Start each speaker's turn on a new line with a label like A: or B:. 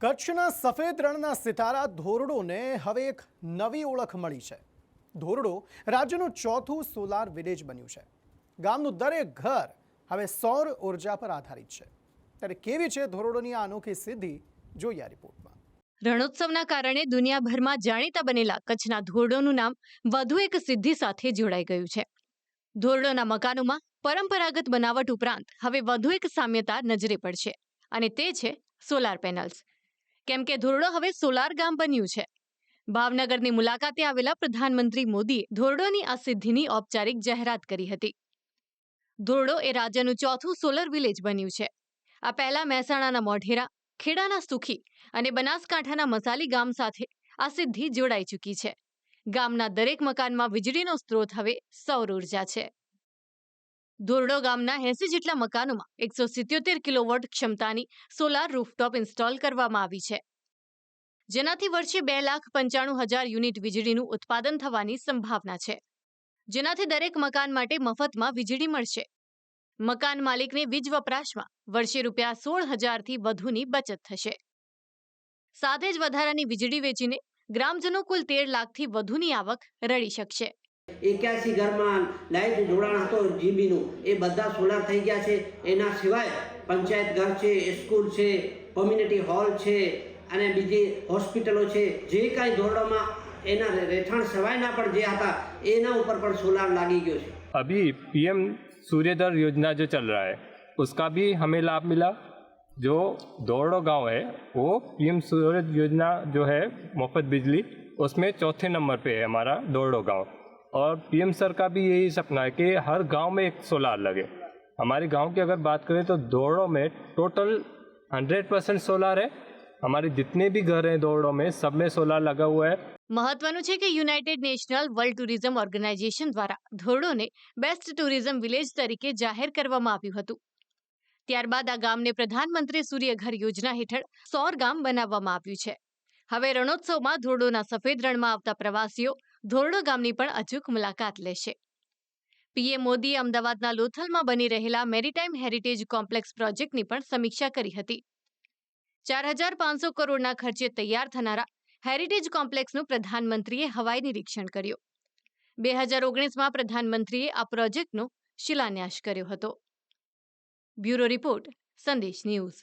A: કચ્છના સફેદ રણના સિતારા ધોરડોને હવે એક નવી ઓળખ મળી છે। ધોરડો રાજ્યનું ચોથું સોલાર વિલેજ બન્યું છે। ગામનું દરેક ઘર હવે સૌર ઉર્જા પર આધારિત છે। ત્યારે કેવી છે ધોરડોની આ અનોખી સિદ્ધિ, જોઈએ આ રિપોર્ટમાં।
B: રણોત્સવના કારણે દુનિયાભરમાં જાણીતા બનેલા કચ્છના ધોરડોનું નામ વધુ એક સિદ્ધિ સાથે જોડાઈ ગયું છે। ધોરડોના મકાનોમાં પરંપરાગત બનાવટ ઉપરાંત હવે વધુ એક સામ્યતા નજરે પડશે અને તે છે સોલાર પેનલ્સ। કેમ કે ધોરડો હવે સોલાર ગામ બન્યું છે। ભાવનગરની મુલાકાતે આવેલા પ્રધાનમંત્રી મોદીએ ધોરડોની આ સિદ્ધિની ઔપચારિક જાહેરાત કરી હતી। ધોરડો એ રાજ્યનું ચોથું સોલર વિલેજ બન્યું છે। આ પહેલા મહેસાણાના મોઢેરા, ખેડાના સુખી અને બનાસકાંઠાના મસાલી ગામ સાથે આ સિદ્ધિ જોડાઈ ચૂકી છે। ગામના દરેક મકાનમાં વીજળીનો સ્ત્રોત હવે સૌર ઉર્જા છે। ધોરડો ગામના 80 જેટલા મકાનોમાં 177 કિલોવોટ ક્ષમતાની સોલાર રૂફટોપ ઇન્સ્ટોલ કરવામાં આવી છે, જેનાથી વર્ષે 2,95,000 યુનિટ વીજળીનું ઉત્પાદન થવાની સંભાવના છે, જેનાથી દરેક મકાન માટે મફતમાં વીજળી મળશે। મકાન માલિકને વીજ વપરાશમાં વર્ષે ₹16,000થી વધુની બચત થશે। સાથે જ વધારાની વીજળી વેચીને ગ્રામજનો કુલ 13 લાખથી વધુની આવક રળી શકશે।
C: 81 ઘરમાં લાઇટ જોડાણ હતો જીબીનું, એ બધા સોલાર થઈ ગયા છે। એના સિવાય પંચાયત ઘર છે, સ્કૂલ છે, કોમ્યુનિટી હોલ છે અને બીજી હોસ્પિટલો છે। જે કાંઈ ધોરડોમાં એના રહેઠાણ સિવાયના પણ જે હતા એના ઉપર પણ સોલાર લાગી ગયો છે।
D: अभी पीएम सूर्योदय योजना जो चल रहा है उसका भी हमें लाभ मिला। जो धोरडो गांव है वो पीएम सूर्योदय योजना जो है मुफ्त बिजली, उसमें चौथे नंबर पे है हमारा धोरडो गांव। और पीएम सर का भी यही सपना है कि हर गांव में एक सोलार लगे। हमारे गांव की अगर बात करें तो धोरडो में टोटल 100% सोलार है। हमारे जितने भी घर हैं धोरडो में सब में सोलार लगा हुआ है।
B: મહત્વનું છે કે United National World Tourism Organization દ્વારા ધોરડોને બેસ્ટ ટુરિઝમ વિલેજ તરીકે જાહેર કરવામાં આવ્યું હતું। ત્યારબાદ આ ગામને પ્રધાનમંત્રી સૂર્યઘર યોજના હેઠળ સૌર ગામ બનાવવામાં આવ્યું છે। હવે રણોત્સવમાં ધોરડોના સફેદ રણમાં આવતા પ્રવાસીઓ ધોરડો ગામની પણ અચૂક મુલાકાત લેશે। પીએમ મોદીએ અમદાવાદના લોથલમાં બની રહેલા મેરીટાઈમ હેરિટેજ કોમ્પ્લેક્સ પ્રોજેક્ટની પણ સમીક્ષા કરી હતી। 4,500 કરોડના ખર્ચે તૈયાર થનારા હેરિટેજ કોમ્પ્લેક્સનું પ્રધાનમંત્રીએ હવાઈ નિરીક્ષણ કર્યું। 2019માં પ્રધાનમંત્રીએ આ પ્રોજેક્ટનો શિલાન્યાસ કર્યો હતો। બ્યુરો રિપોર્ટ, સંદેશ ન્યૂઝ।